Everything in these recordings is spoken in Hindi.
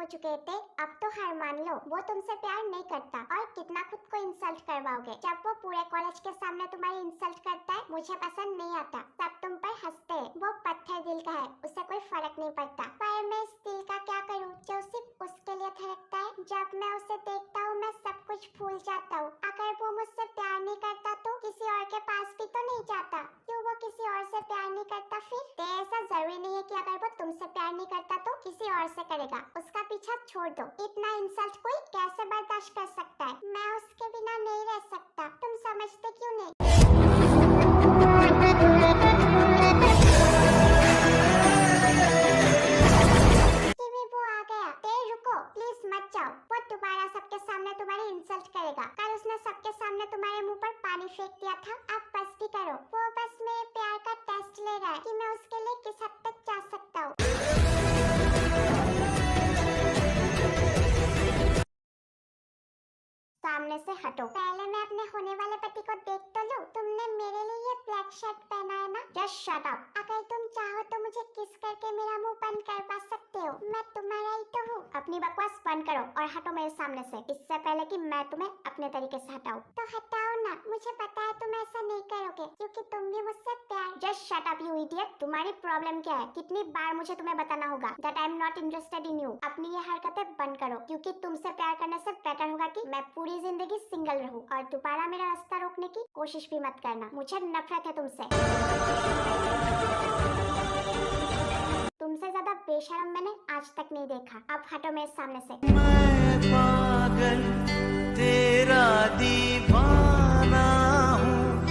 चुके थे, अब तो हार मान लो, वो तुमसे प्यार नहीं करता और कितना खुद को इंसल्ट करवाओगे। जब वो पूरे कॉलेज के सामने तुम्हारी इंसल्ट करता है, मुझे पसंद नहीं आता। सब तुम पर हंसते हैं। वो पत्थर दिल का है, उससे कोई फर्क नहीं पड़ता। पर मैं इस दिल का क्या करूँ जो सिर्फ उसके लिए धड़कता है। जब मैं उसे देखता हूँ मैं सब कुछ भूल जाता हूँ। अगर वो मुझसे प्यार नहीं करता तो किसी और के पास भी तो नहीं जाता। क्यों वो किसी और से प्यार नहीं करता फिर? ऐसा जरूरी नहीं है कि अगर वो तुमसे प्यार नहीं करता तो किसी और से करेगा। उसका पीछा छोड़ दो। इतना इंसल्ट कोई कैसे बर्दाश्त कर सकता है? मैं उसके बिना नहीं रह सकता। तुम समझते क्यों नहीं? वो आ गया। रुको, प्लीज मत जाओ। वो दोबारा सबके सामने तुम्हारी इंसल्ट करेगा। कल उसने सबके सामने तुम्हारे मुंह पर पानी फेंक दिया था। अब बस भी करो। वो बस मेरे प्यार का टेस्ट ले रहा है कि मैं उसके लिए किस हद तक जा सकता हूँ। सामने से हटो। पहले मैं अपने होने वाले पति को देख तो लूं। तुमने मेरे लिए ये ब्लैक शर्ट पहना है ना? Just shut up. अगर तुम चाहो तो मुझे किस करके मेरा मुंह बंद करवा सकते हो। मैं तुम्हारा ही तो हूँ। अपनी बकवास बंद करो और हटो मेरे सामने से, इससे पहले कि मैं तुम्हें अपने तरीके से हटाऊं। तो हटाओ ना। मुझे पता है तुम ऐसा नहीं करोगे क्योंकि तुम भी मुझसे प्यार। Just shut up you idiot. तुम्हारी प्रॉब्लम क्या है? कितनी बार मुझे तुम्हें बताना होगा that I am not interested in you. अपनी ये हरकतें बंद करो क्योंकि तुमसे प्यार करने से बेटर होगा कि मैं पूरी जिंदगी सिंगल रहूं और दोबारा मेरा रास्ता रोकने की कोशिश भी मत करना। मुझे नफरत है तुमसे। तुमसे ज्यादा बेशरम मैंने आज तक नहीं देखा। अब हटो मेरे सामने से। मैं पागल तेरा दीवाना हूँ।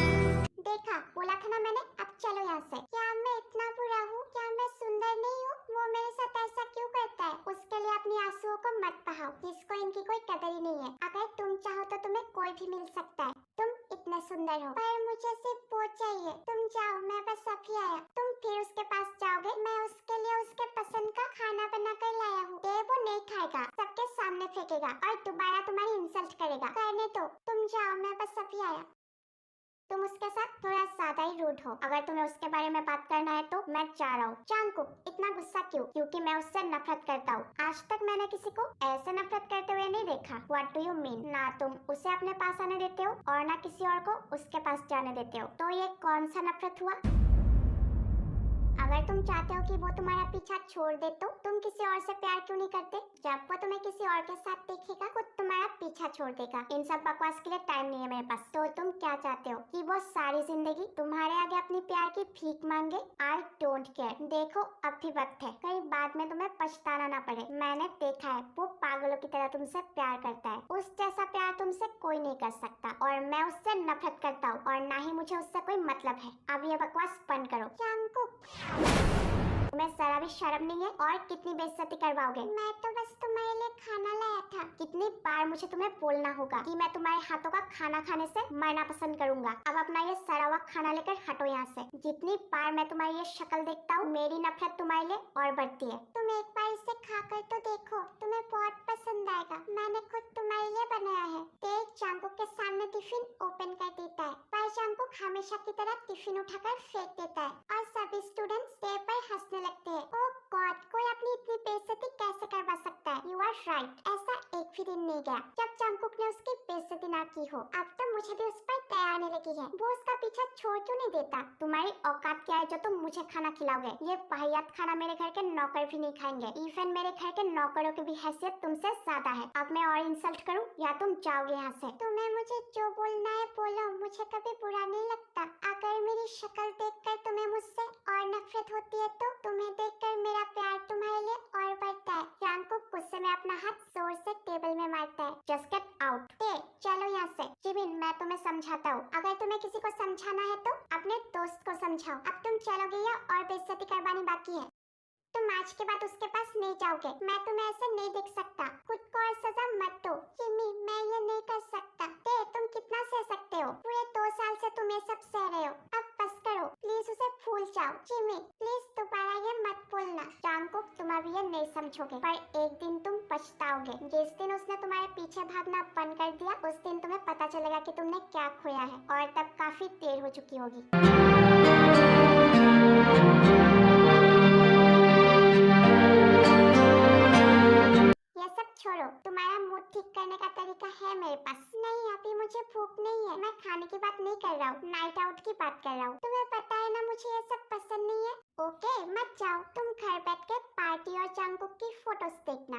देखा, बोला था ना मैंने। अब चलो यहाँ से। क्या मैं इतना बुरा हूँ? क्या मैं सुंदर नहीं हूँ? वो मेरे साथ ऐसा क्यों करता है? उसके लिए अपनी आंसुओं को मत बहाओ। जिसको इनकी कोई कदर ही नहीं है। अगर तुम चाहो तो तुम्हें कोई भी मिल सकता है। तुम इतने सुंदर हो। पर मुझे सिर्फ वो चाहिए। तुम जाओ, मैं बस अभी आया। तुम फिर उसके पास जाओगे। मैं उसके लिए उसके पसंद का खाना बना कर लाया हूँ। वो नहीं खाएगा, सबके सामने फेंकेगा और दोबारा तुम्हारी इंसल्ट करेगा। करने दो, तुम जाओ, मैं बस अभी आया। तुम उसके साथ थोड़ा ज्यादा ही रूड हो। अगर तुम्हें उसके बारे में बात करना है तो मैं जा रहा हूँ। चांगकुक, इतना गुस्सा क्यों? क्योंकि मैं उससे नफरत करता हूँ। आज तक मैंने किसी को ऐसे नफरत करते हुए नहीं देखा। What do you mean? ना तुम उसे अपने पास आने देते हो और ना किसी और को उसके पास जाने देते हो। तो ये कौन सा नफरत हुआ? अगर तुम चाहते हो कि वो तुम्हारा पीछा छोड़ दे तो तुम किसी और से प्यार क्यों नहीं करते? जब वो तुम्हें किसी और के साथ देखेगा खुद तुम्हारा पीछा छोड़ देगा। इन सब बकवास के लिए टाइम नहीं है मेरे पास। तो तुम क्या चाहते हो कि वो सारी जिंदगी तुम्हारे आगे अपनी प्यार की भीख मांगे? I don't care. देखो अब भी वक्त है, कहीं बाद में तुम्हें पछताना ना पड़े। मैंने देखा है वो पागलों की तरह तुमसे प्यार करता है। उस जैसा प्यार तुमसे कोई नहीं कर सकता और मैं उससे नफरत करता हूँ और ना ही मुझे उससे कोई मतलब है। अब ये बकवास बंद करो। चांगकुक, तुम्हें जरा भी शर्म नहीं है? और कितनी बेइज्जती करवाओगे? मैं तो बस तुम्हारे लिए खाना लाया था। कितनी बार मुझे तुम्हें बोलना होगा कि मैं तुम्हारे हाथों का खाना खाने से मरना पसंद करूंगा। अब अपना ये सड़ा हुआ खाना लेकर हटो यहाँ से। जितनी बार मैं तुम्हारी ये शक्ल देखता हूँ मेरी नफरत तुम्हारे लिए और बढ़ती है। तुम एक बार इसे खाकर तो देखो, तुम्हें बहुत पसंद आएगा। मैंने खुद तुम्हारे लिए बनाया है। तेज चांगकुक के सामने टिफिन ओपन कर देता है पर चांगकुक हमेशा की तरह टिफिन उठाकर फेंक देता है और सभी स्टूडेंट्स तेज पर हंसने लगते हैं। ओह गॉड, कोई अपनी इतनी बेइज्जती कैसे करवा सकता है? You are right. ऐसा एक भी दिन नहीं गया जब चांगकुक ने उसकी बेइज्जती ना की हो। अब तो मुझे भी उस पर दया आने लगी है। वो उसका पीछा छोड़ क्यों नहीं देता? तुम्हारी औकात क्या है जो तुम मुझे खाना खिलाओगे? ये वाहियात खाना मेरे घर के नौकर भी नहीं खाएंगे। इवन मेरे घर के नौकरों की भी हैसियत तुमसे ज्यादा है। अब मैं और इंसल्ट करूं या तुम जाओगे यहाँ से? तुम्हें मुझे जो बोलना है बोलो, मुझे कभी बुरा नहीं लगता। अगर मेरी शक्ल देखकर तुम्हें मुझसे और नफरत होती है तो तुम्हें देखकर मेरा प्यार तुम्हारे लिए और बढ़ता है। चांगकुक गुस्से में अपना हाथ जोर से टेबल में मारता है। Just get out. चलो यहाँ से। जिमिन, मैं तुम्हें समझाता हूँ। अगर तुम्हें किसी को समझाना है तो अपने दोस्त को समझाओ। अब तुम चलोगे या और बेइज्जती करवानी बाकी है? तुम आज के बाद उसके पास नहीं जाओगे। मैं तुम्हें ऐसे नहीं देख सकता। खुद को और सजा मत दो। जिमी, मैं ये नहीं कर सकता। तुम कितना सह सकते हो? पूरे 2 साल से तुम ये सब सह रहे हो। अब बस करो, प्लीज उसे भूल जाओ। जिमी प्लीज दोबारा ये मत बोलना। चांगकुक, तुम अभी ये नहीं समझोगे पर एक दिन तुम पछताओगे। जिस दिन उसने तुम्हारे पीछे भागना बंद कर दिया उस दिन तुम्हें पता चलेगा कि तुमने क्या खोया है और तब काफी देर हो चुकी होगी। भूख नहीं है। मैं खाने की बात नहीं कर रहा हूँ, नाइट आउट की बात कर रहा हूँ। तुम्हें पता है ना मुझे ये सब पसंद नहीं है। ओके मत जाओ, तुम घर बैठ के पार्टी और जंगकुक की फोटोज देखना।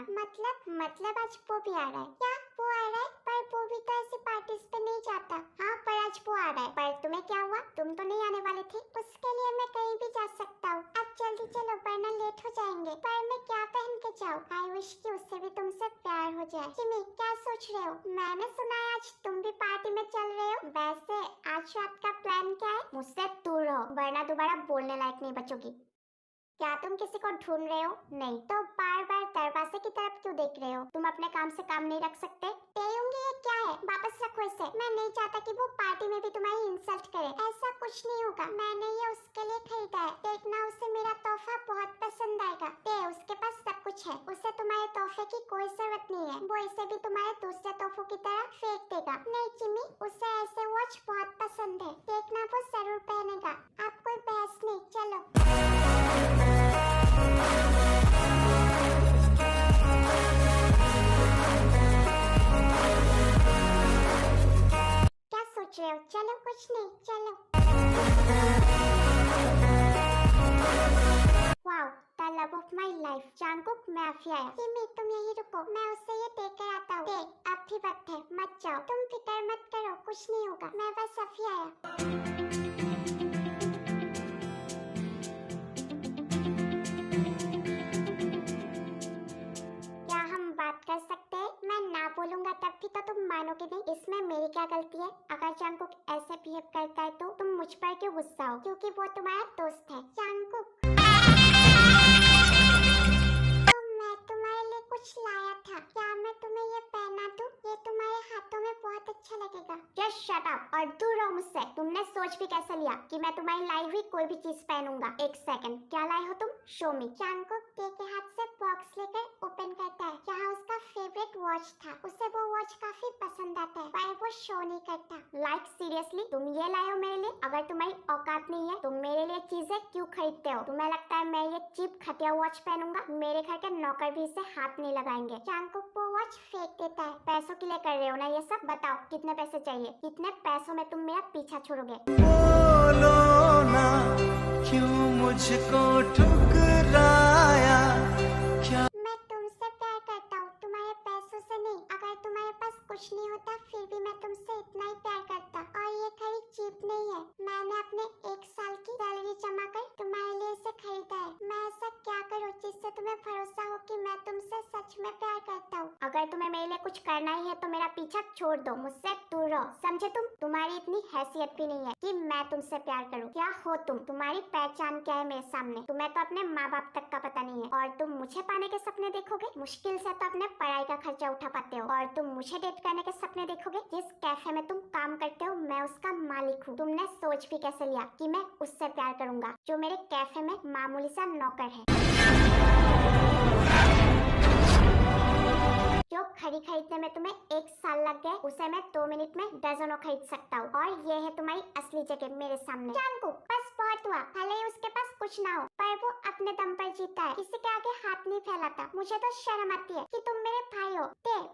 मतलब आज वो भी आ रहा है क्या? वो आ रहा है, पर वो भी तो ऐसी पार्टीज पे नहीं जाता। हाँ पर आज वो आ रहा है। पर तुम्हें क्या हुआ, तुम तो नहीं आने वाले थे। उसके लिए मैं कहीं भी जा सकता हूँ। अब जल्दी चलो वरना लेट हो जाएंगे। पर मैं क्या पहन के जाऊँ? आई विश कि उससे भी तुमसे प्यार हो जाए। जिमी क्या सोच रहे हो? मैंने सुना है आज तुम भी पार्टी में चल रहे हो। वैसे आज रात का प्लान क्या है? मुझसे दूर रहो वरना दोबारा बोलने लायक नहीं बचोगी। क्या तुम किसी को ढूंढ रहे हो? नहीं तो बार बार दरवाजे की तरफ क्यों देख रहे हो? तुम अपने काम से काम नहीं रख सकते? तेयुंगी ये क्या है? वापस रखो इसे। मैं नहीं चाहता कि वो पार्टी में भी तुम्हारी इंसल्ट करे। ऐसा कुछ नहीं होगा, मैंने ये उसके लिए खरीदा है। देखना उसे मेरा तोहफा बहुत पसंद आएगा। उसके पास सब कुछ है, उसे तुम्हारे तोहफे की कोई जरूरत नहीं है। वो इसे भी तुम्हारे दूसरे तोहफों की तरह फेंक देगा। नहीं जिमी, उसे ऐसे वॉच बहुत पसंद है, देखना वो जरूर पहनेगा। अब कोई बहस नहीं, चलो। क्या सोच रहे हो? चलो कुछ नहीं, चलो। Wow, the love of my life, Jungkook mafia आया। जिमी तुम यही रुको, मैं उससे ये दे कर आता हूँ। अब भी वक्त है, मत जाओ। तुम फिक्र मत करो, कुछ नहीं होगा। मैं बस अभी आया। क्या हम बात कर सकते हैं? मैं ना बोलूंगा तब भी तो तुम मानोगे नहीं। इसमें मेरी क्या गलती है? अगर जंगकुक ऐसे बिहेव करता है तो तुम मुझ पर क्यों गुस्सा हो? क्योंकि वो तुम्हारा दोस्त है। जंगकुक मैं तुम्हारे लिए कुछ लाया था, क्या मैं तुम्हें ये पहना दूं? ये तुम्हारे हाथों में बहुत अच्छा लगेगा। जस्ट शट अप और दूर रहो मुझसे। तुमने सोच भी कैसे लिया कि मैं तुम्हारी लाई हुई कोई भी चीज पहनूंगा? एक सेकंड, क्या लाए हो तुम? शो मी। जंगकुक के हाथ से बॉक्स लेकर ओपन करता है। यहाँ उसका फेवरेट वॉच था, उसे वो वॉच काफी पसंद आता है, पर वो शो नहीं करता। लाइक सीरियसली तुम ये लाए हो मेरे लिए? अगर तुम्हारी औकात नहीं है तो मेरे लिए चीजें क्यों खरीदते हो? तुम्हें लगता है मैं ये चीप घटिया वॉच पहनूंगा? मेरे घर के नौकर भी इसे हाथ नहीं लगाएंगे। जंगकुक वो वॉच फेंक देता है। पैसों के लिए कर रहे हो ना ये सब? बताओ कितने पैसे चाहिए? कितने पैसों में तुम मेरा पीछा छोड़ोगे? बोलो ना क्यों मुझको ठुकराया? क्या मैं तुमसे प्यार करता हूँ, तुम्हारे पैसों से नहीं। अगर तुम्हारे पास कुछ नहीं होता फिर भी मैं तुमसे इतना ही प्यार करता। और ये खरीद चीप नहीं है, मैंने अपने 1 साल की सैलरी जमा कर तुम्हारे लिए इसे खरीदा है। मैं ऐसा क्या करूँ जिससे तुम्हें भरोसा हो कि मैं तुमसे सच में प्यार करता हूँ? अगर तुम्हें मेरे लिए कुछ करना ही है तो मेरा पीछा छोड़ दो, मुझसे दूर रहो, समझे तुम? तुम्हारी इतनी हैसियत भी नहीं है कि मैं तुमसे प्यार करूँ। क्या हो तुम? तुम्हारी पहचान क्या है मेरे सामने? तुम्हें तो अपने माँ बाप तक का पता नहीं है और तुम मुझे पाने के सपने देखोगे? मुश्किल से तो अपने पढ़ाई का खर्चा उठा पाते हो और तुम मुझे डेट करने के सपने देखोगे? जिस कैफे में तुम काम करते हो मैं उसका मालिक हूँ। तुमने सोच भी कैसे लिया कि मैं उससे प्यार करूंगा जो मेरे कैफे में मामूली सा नौकर है? जो घड़ी खरीदने में तुम्हें 1 साल लग गए उसे मैं 2 मिनट में दर्जनों खरीद सकता हूँ। और ये है तुम्हारी असली जगह मेरे सामने। जंगकुक बस बहुत हुआ, भले ही उसके पास कुछ ना हो पर वो अपने दम पर जीता है, किसी के आगे हाथ नहीं फैलाता। मुझे तो शर्म आती है कि तुम मेरे भाई हो।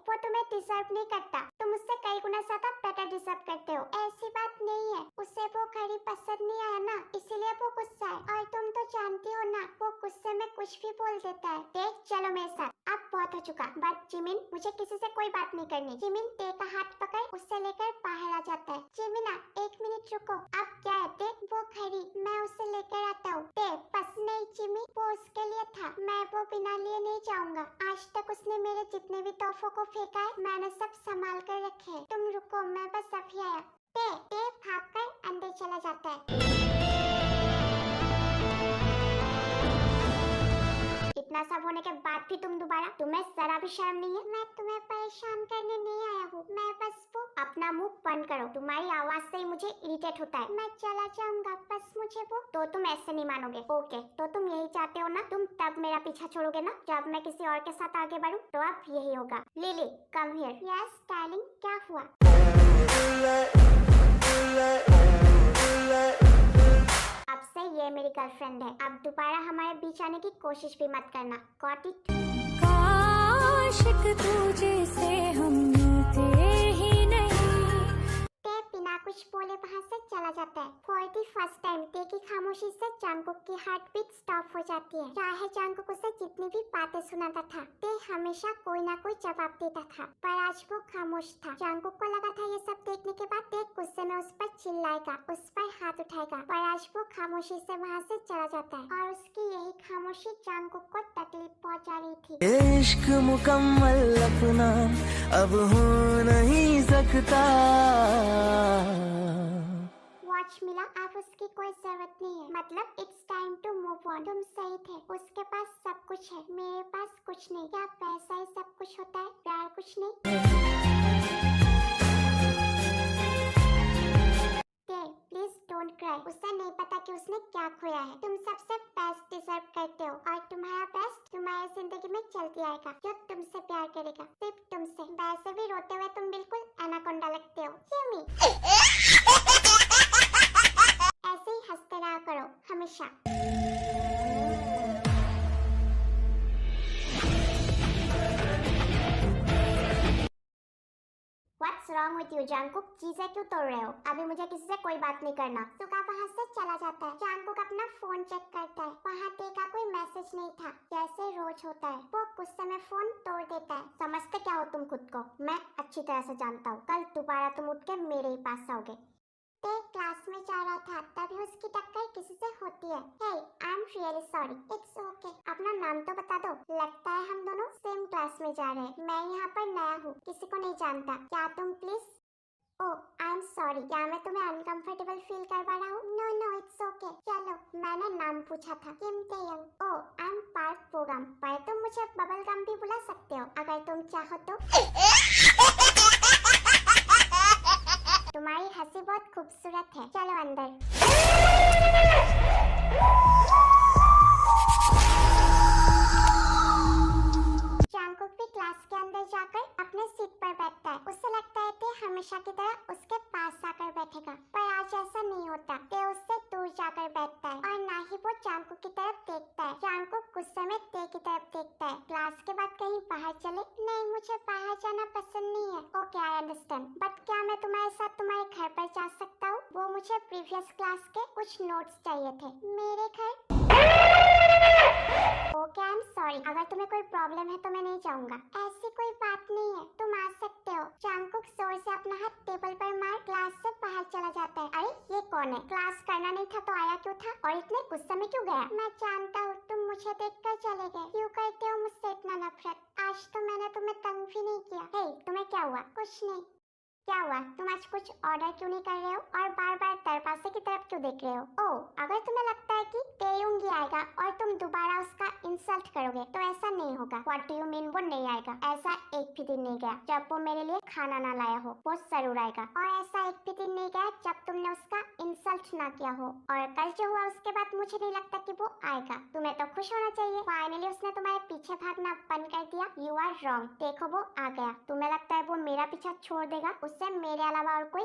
वो तुम्हें डिजर्व नहीं करता, तुम उससे कई गुना ज्यादा बेटर डिजर्व करते हो। ऐसी बात नहीं है, उसे वो घड़ी पसंद नहीं आया ना, इसीलिए वो गुस्सा है। और तुम तो जानती हो ना वो गुस्से में कुछ भी बोल देता है। देख चलो मेरे साथ, अब बहुत हो चुका। बट जिमिन मुझे किसी से कोई बात नहीं करनी। जिमिन ते का हाथ पकड़ उससे लेकर बाहर आ जाता है। जिमिना 1 मिनट रुको। अब क्या है ते? वो घड़ी मैं उसे लेकर आता हूँ। ते बस नहीं जिमी, वो उसके लिए था, मैं वो बिना लिए नहीं जाऊंगा। आज तक उसने मेरे जितने भी तोहफों को फेंका है मैंने सब संभाल कर रखे हैं। तुम रुको, मैं बस अभी आया। ते भाग कर अंदर चला जाता है। इतना सब होने के बाद भी तुम दोबारा, तुम्हें जरा भी शर्म नहीं है? मैं तुम्हें परेशान करने नहीं आया हूँ, मैं बस वो। अपना मुंह बंद करो, तुम्हारी आवाज से ही मुझे इरिटेट होता है। मैं चला जाऊंगा, बस मुझे वो। तो तुम ऐसे नहीं मानोगे? ओके तो तुम यही चाहते हो ना? तुम तब मेरा पीछा छोड़ोगे ना जब मैं किसी और के साथ आगे बढ़ूं? तो अब यही होगा। Lily come here. Yes darling, क्या हुआ? अब से ये मेरी गर्लफ्रेंड है, अब दोबारा हमारे बीच आने की कोशिश भी मत करना। Got it? काश तुझे से हम मिलते ही नहीं। बिना कुछ बोले वहाँ से चला जाता है। फॉर द फर्स्ट टाइम ते की खामोशी से जंगकुक की हार्ट बीट स्टॉप हो जाती है। चाहे जंगकुक उसे जितनी भी बातें सुनाता था, ते हमेशा कोई ना कोई जवाब देता था, पर आज वो खामोश था। जंगकुक को लगा था ये सब देखने के बाद ते गुस्से में उस पर चिल्लाएगा, उस पर हाथ उठाएगा, पर आज वो खामोशी से वहाँ से चला जाता है और उसकी यही खामोशी जंगकुक को तकलीफ पहुँचा रही थी। इश्क मुकम्मल अपना अब हो नहीं सकता। वॉच मिला, अब उसकी कोई जरूरत नहीं है। मतलब it's time to move on. तुम सही थे, उसके पास सब कुछ है, मेरे पास कुछ नहीं। क्या पैसा ही सब कुछ होता है, प्यार कुछ नहीं? Please don't cry. उसे नहीं पता कि उसने क्या खोया है। तुम सबसे बेस्ट डिजर्व करते हो और तुम्हारा बेस्ट तुम्हारी जिंदगी में चलती आएगा। जो तुमसे प्यार करेगा, सिर्फ तुमसे। वैसे भी रोते हुए तुम बिल्कुल एनाकोंडा लगते हो। Hear me? ऐसे ही हंसते रहा करो हमेशा। What's wrong with you, Jungkook? चीजें क्यों तोड़ रहे हो? अभी मुझे किसी से कोई बात नहीं करना। सुगा वहाँ से चला जाता है। जंगकुक अपना फोन चेक करता है, वहाँ ते का कोई मैसेज नहीं था, जैसे रोज होता है। वो गुस्से में फोन तोड़ देता है। समझते क्या हो तुम खुद को? मैं अच्छी तरह से जानता हूँ। कल दोबारा तुम उठ के मेरे ही पास आओगे। ते क्लास में जा रहा था, तभी उसकी टक्कर किसी से होती है। Hey, I'm really sorry. It's okay. अपना नाम तो बता दो। लगता है हम दोनों सेम क्लास में जा रहे हैं। मैं यहाँ पर नया हूँ, किसी को नहीं जानता। क्या तुम प्लीज? Oh, I'm sorry. क्या मैं तुम्हें अनकंफर्टेबल फील करवा रहा हूँ? No, it's okay. चलो, मैंने नाम पूछा था, किम तेयंग। ओह, I'm पार्क बोगम। पर तुम मुझे बबल गम भी बुला सकते हो, अगर तुम चाहो तो। तुम्हारी हंसी बहुत खूबसूरत है। चलो अंदर। जंगकुक भी क्लास के अंदर जाकर अपने सीट पर बैठता है। उसे लगता है ते हमेशा की तरह उसके पास आकर बैठेगा, पर आज ऐसा नहीं होता। ते उससे दूर जाकर बैठता है और ना ही वो जंगकुक की तरफ देखता है। जंगकुक गुस्से में ते की तरफ देखता है। क्लास के बाद कहीं बाहर चले? नहीं, मुझे बाहर जाना पसंद नहीं है। ओके, आई अंडरस्टैंड, बट क्या मैं तुम्हारे साथ तुम्हारे घर पर जा सकता हूँ? वो मुझे प्रीवियस क्लास के कुछ नोट्स चाहिए थे। मेरे घर? Okay, I am sorry. अगर तुम्हें कोई प्रॉब्लम है तो मैं नहीं जाऊंगा। ऐसी कोई बात नहीं है, तुम आ सकते हो। जंगकुक जोर से अपना हाथ टेबल पर मार क्लास से बाहर चला जाता है। अरे ये कौन है? क्लास करना नहीं था तो आया क्यों था? और इतने गुस्से में क्यों गया? मैं जानता हूँ तुम मुझे देखकर चले गए। क्यों करते हो मुझसे इतना नफरत? आज तो मैंने तुम्हें तंग भी नहीं किया। हे, तुम्हें क्या हुआ? कुछ नहीं। क्या हुआ? तुम आज कुछ ऑर्डर क्यों नहीं कर रहे हो और बार बार दरवाजे की तरफ क्यों देख रहे हो? ओह, अगर तुम्हें लगता है कि तेयुंगी आएगा और तुम दोबारा उसका इंसल्ट करोगे तो ऐसा नहीं होगा। What do you mean? वो नहीं आएगा। ऐसा एक भी दिन नहीं गया जब वो मेरे लिए खाना ना लाया हो। वो जरूर आएगा। और ऐसा एक भी दिन नहीं गया जब तुमने उसका इंसल्ट ना किया हो। और कल जो हुआ उसके बाद मुझे नहीं लगता कि वो आएगा। तुम्हें तो खुश होना चाहिए, फाइनली उसने तुम्हारे पीछे भागना बंद कर दिया। You are wrong. देखो वो आ गया। तुम्हें लगता है वो मेरा पीछा छोड़ देगा? उससे मेरे अलावा और कोई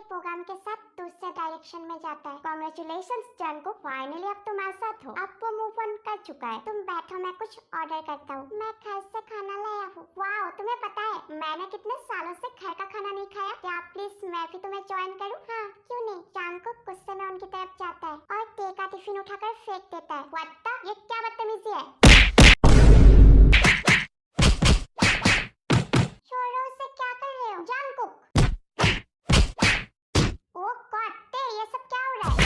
प्रोग्राम के साथ दूसरे डायरेक्शन में जाता है। कांग्रेचुलेशंस जंगकुक, फाइनली अब तुम आजाद हो। अब वो मूव ऑन कर चुका है। तुम बैठो, मैं कुछ ऑर्डर करता हूँ। मैं घर से खाना लाया हूँ। वाओ, तुम्हें पता है मैंने कितने सालों से घर का खाना नहीं खाया। क्या प्लीज मैं भी तुम्हें ज्वाइन करूँ? हाँ, क्यों नहीं। जंगकुक गुस्से में उनकी तरफ जाता है और ते का टिफिन उठाकर फेंक देता है। व्हाट द, ये क्या बदतमीजी है? छोड़ो, उसे क्या कर रहे हो? जंगकुक, ओह गॉड, ते ये सब क्या हो रहा है?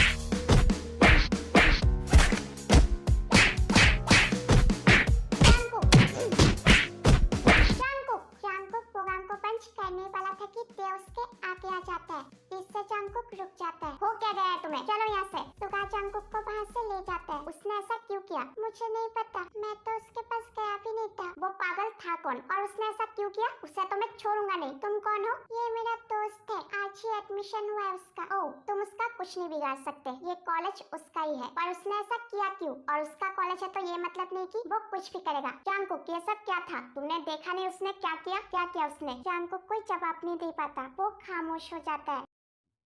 जंगकुक प्रोग्राम को पंच करने वाला था कि ते उसके आगे आ जाता है। इससे जंगकुक रुक जाता है। हो क्या गया तुम्हें? चलो यहाँ से। सुगा जंगकुक को वहाँ से ले जाता है। उसने ऐसा क्यों किया? मुझे नहीं पता, मैं तो उसके पास गया भी नहीं था। वो पागल था कौन और उसने ऐसा क्यों किया? उसे तो मैं छोड़ूंगा नहीं। तुम कौन हो? ये मेरा दोस्त है, आज ही एडमिशन हुआ है उसका। ओह, तुम उसका कुछ नहीं बिगाड़ सकते, ये कॉलेज उसका ही है। पर उसने ऐसा किया क्यों? और उसका कॉलेज है तो ये मतलब नहीं कि वो कुछ भी करेगा। जंगकुक, ये सब क्या था? तुमने देखा नहीं उसने क्या किया? क्या किया उसने? जंगकुक कोई जवाब नहीं दे पाता, वो खामोश हो जाता है।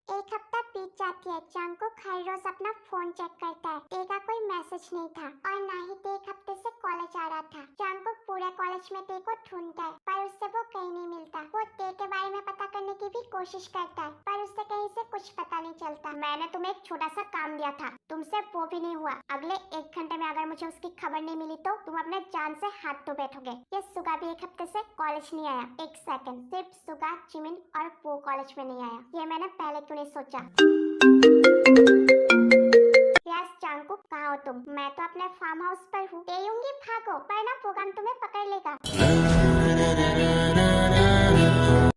एक हफ्ता बीत जाती है। जंगकुक हर रोज अपना फोन चेक करता है। ते का कोई मैसेज नहीं था और ना ही ते एक हफ्ते से कॉलेज आ रहा था। जंगकुक पूरे पूरे कॉलेज में टे को ढूंढता है, पर उससे वो कहीं नहीं मिलता। वो टे के बारे में पता करने की भी कोशिश करता है, पर उससे कहीं से कुछ पता नहीं चलता। मैंने तुम्हें एक छोटा सा काम दिया था, तुमसे वो भी नहीं हुआ। अगले 1 घंटे में अगर मुझे उसकी खबर नहीं मिली तो तुम अपने जान से हाथ तो बैठोगे। ये सुगा भी 1 हफ्ते से कॉलेज नहीं आया। 1 सेकंड, सिर्फ सुगा, जिमिन और वो कॉलेज में नहीं आया। ये मैंने पहले क्यों नहीं सोचा। यस चांगकुक, कहाँ हो तुम? मैं तो अपने फार्म हाउस पर हूँ। तेयुंगी भागो, वरना प्रोग्राम तुम्हें पकड़ लेगा।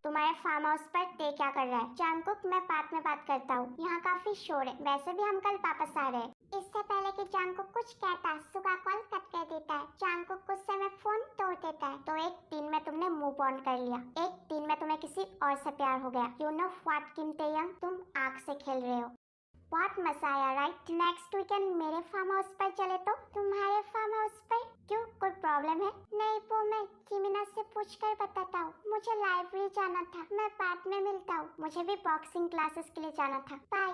तुम्हारे फार्म हाउस पर ते क्या कर रहा है? चांगकुक, मैं बाद में बात करता हूँ, यहाँ काफी शोर है। वैसे भी हम कल वापस आ रहे हैं। इससे पहले कि चांगकुक कुछ कहता, सुगा कॉल कट कर देता है। चांगकुक गुस्से में फोन तोड़ देता है। तो 1 दिन में तुमने मूव ऑन कर लिया, 1 दिन में तुम्हें किसी और से प्यार हो गया। यू नो व्हाट किम तेयंग, तुम आग से खेल रहे हो। बहुत मजा आया राइट? नेक्स्ट वीकेंड मेरे फार्म हाउस पर चले तो? तुम्हारे फार्म हाउस पर? क्यों, कोई प्रॉब्लम है? नहीं, वो मैं जिमिना से पूछकर बताता हूँ। मुझे लाइब्रेरी जाना था, मैं बाद में मिलता हूँ। मुझे भी बॉक्सिंग क्लासेस के लिए जाना था। बाय।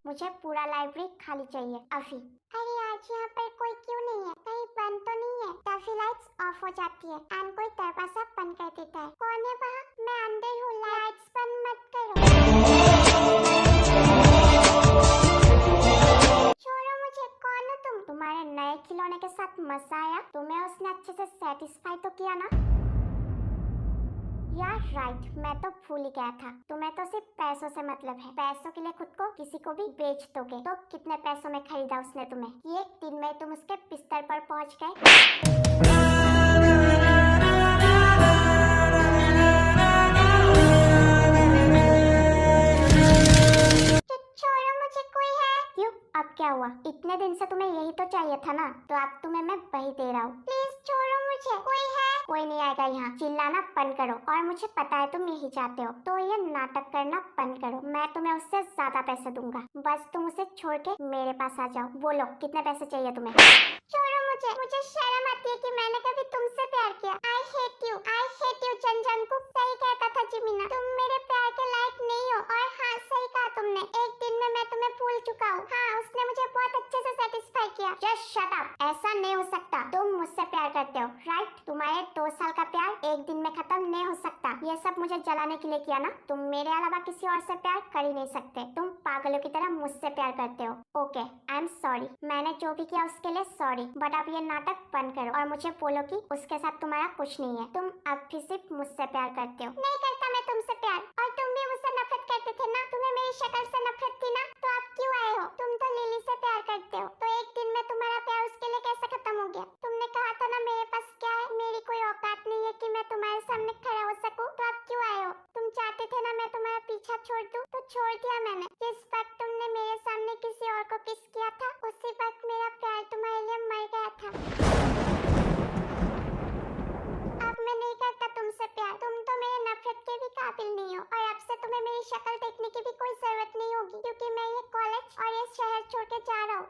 मुझे पूरा लाइब्रेरी खाली चाहिए अभी। अरे आज यहाँ पर कोई क्यों नहीं है? कहीं बंद तो नहीं है? काफी लाइट्स ऑफ हो जाती है एंड कोई दरवाजा बंद कर देता है। कौन है वहाँ? मैं अंदर हूँ, लाइट्स बंद मत करो। छोड़ो मुझे, कौन हो तुम? तुम्हारे नए खिलौने के साथ मजा आया? तुम्हें उसने अच्छे से सेटिस्फाई तो किया ना? यार राइट, मैं तो भूल ही गया था। तुम्हें तो सिर्फ पैसों से मतलब है। पैसों के लिए खुद को किसी को भी बेच दोगे। तो कितने पैसों में खरीदा उसने तुम्हें? ये 1 दिन में तुम उसके बिस्तर पर पहुंच गए। छोड़ो मुझे, कोई है? क्यों, अब क्या हुआ? इतने दिन से तुम्हें यही तो चाहिए था ना, तो अब तुम्हें मैं वही दे रहा हूँ। प्लीज छोड़ो मुझे, कोई है? कोई नहीं आएगा यहाँ। चिल्लाना बंद करो, और मुझे पता है तुम यही चाहते हो, तो ये नाटक करना बंद करो। मैं तुम्हें उससे ज्यादा पैसे दूंगा, बस तुम उसे छोड़ के मेरे पास आ जाओ। बोलो कितने पैसे चाहिए तुम्हें? छोड़ो मुझे, मुझे शर्म आती है कि मैंने कभी तुमसे प्यार किया। I hate you Changkuk. सही कहता था जिमिना, तुम मेरे प्यार के लायक नहीं हो। और हाँ, सही कहा तुमने, 1 दिन में मैं तुम्हें भूल चुका हूँ। हाँ, उसने मुझे बहुत अच्छे से सेटिस्फाई किया। जस्ट शट अप, ऐसा नहीं हो सकता। तुम मुझसे प्यार करते हो राइट? तुम्हारे 2 साल का प्यार 1 दिन में खत्म नहीं हो सकता। ये सब मुझे जलाने के लिए किया ना? तुम मेरे अलावा किसी और से प्यार कर ही नहीं सकते। तुम पागलों की तरह मुझसे प्यार करते हो। ओके, आई एम सॉरी, मैंने जो भी किया उसके लिए सॉरी, बट अब ये नाटक बंद करो और मुझे बोलो कि उसके साथ तुम्हारा कुछ नहीं है। तुम अब भी सिर्फ मुझसे प्यार करते हो। नहीं करता मैं तुमसे प्यार, और तुम भी मुझसे नफरत करते थे ना? तुम्हें मेरी शक्ल से नफरत थी ना? तो आप क्यों आए हो? तुम तो लिली से प्यार करते हो, तो 1 दिन में तुम्हारा प्यार उसके लिए कैसे खत्म हो गया? तुमने कहा था ना मेरे पास क्या है, मेरी कोई औकात नहीं है कि मैं तुम्हारे सामने खड़ा हो सकूं, तो आप क्यों आए हो? तुम चाहते थे ना मैं तुम्हारा पीछा छोड़ दूं, तो छोड़ दिया मैंने। जिस वक्त तुमने मेरे सामने किसी और को किस किया था, उसी वक्त मेरा प्यार तुम्हारे लिए मर गया था। अब मैं नहीं करता तुमसे प्यार, तुम तो मेरे नफरत के भी काबिल नहीं हो, और अब से तुम्हें मेरी शक्ल देखने की भी कोई जरूरत नहीं होगी, क्योंकि मैं ये कॉलेज और ये शहर छोड़ के जा रहा हूँ।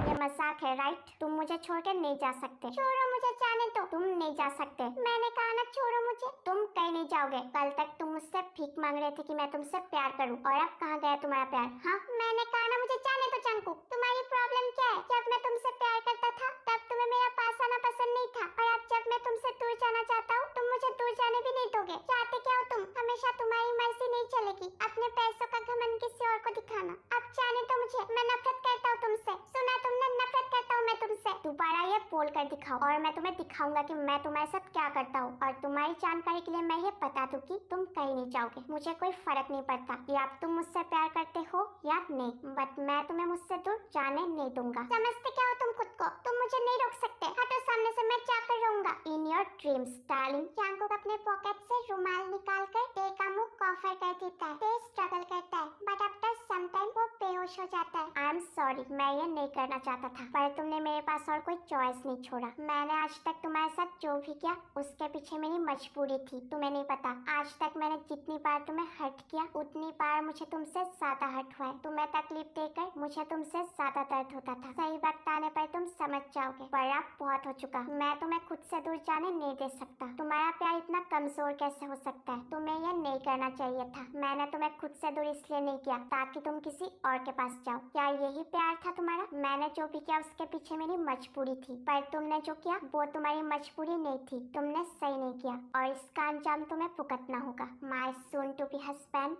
ये मजाक है राइट? तुम मुझे छोड़ के नहीं जा सकते। छोड़ो मुझे, जाने दो। तुम नहीं जा सकते, मैंने कहा ना, छोड़ो मुझे। तुम कहीं नहीं जाओगे। कल तक तुम मुझसे भीख मांग रहे थे कि मैं तुमसे प्यार करूं, और अब कहाँ गया तुम्हारा प्यार? हाँ, मैंने कहा ना, मुझे जाने दो चांगकुक। तुम्हारी प्रॉब्लम क्या है? जब मैं तुमसे प्यार करता था तब तुम्हें मेरा पास आना पसंद नहीं था, और अब जब मैं तुमसे दूर जाना चाहता हूँ तुम मुझे दूर जाने भी नहीं दोगे। चाहते क्या हो तुम? हमेशा तुम्हारी मर्जी नहीं चलेगी, अपने पैसों का घमंड किसी और को दिखाना। अब जाने दो मुझे, मैं नफरत करता हूँ तुमसे। सुना तुमने, नफरत करता हूँ मैं तुमसे। दोबारा ये बोल कर दिखाओ, और मैं तुम्हें दिखाऊंगा कि मैं तुम्हारे साथ क्या करता हूँ। और तुम्हारी जानकारी के लिए मैं ये बता दूं कि तुम कहीं नहीं जाओगे। मुझे कोई फर्क नहीं पड़ता कि अब तुम मुझसे प्यार करते हो या नहीं, बट मैं तुम्हें मुझसे दूर जाने नहीं दूंगा। समझते क्या हो तुम खुद को? तुम मुझे नहीं रोक सकते। हटो सामने से, मैं जाकर रहूंगा इन योर ड्रीम्स डार्लिंग। चांगकुक अपने पॉकेट से रुमाल निकाल कर टे का मुंह कॉफर कर देता है। टे स्ट्रगल करता है, बट आफ्टर सम टाइम वो बेहोश हो जाता है। आई एम सॉरी, मैं ये नहीं करना चाहता था, पर तुमने मेरे पास और कोई चॉइस नहीं छोड़ा। मैंने आज तक तुम्हारे साथ जो भी किया उसके पीछे मेरी मजबूरी थी, तुम्हें नहीं पता। आज तक मैंने जितनी बार तुम्हें हर्ट किया उतनी बार मुझे तुमसे ज्यादा हर्ट हुआ है। तुम्हें तकलीफ देकर मुझे तुमसे ज्यादा दर्द होता था। सही वक्त आने पर तुम समझ जाओगे, पर अब बहुत हो चुका। मैं तुम्हें खुद से दूर जाने नहीं दे सकता। तुम्हारा प्यार इतना कमजोर कैसे हो सकता है? तुम्हें ये नहीं करना लेना चाहिए था। मैंने तुम्हें खुद से दूर इसलिए नहीं किया ताकि तुम किसी और के पास जाओ। क्या यही प्यार था तुम्हारा? मैंने जो भी किया उसके पीछे मेरी मजबूरी थी, पर तुमने जो किया वो तुम्हारी मजबूरी नहीं थी। तुमने सही नहीं किया और इसका अंजाम तुम्हें भुगतना होगा, my soon to be husband.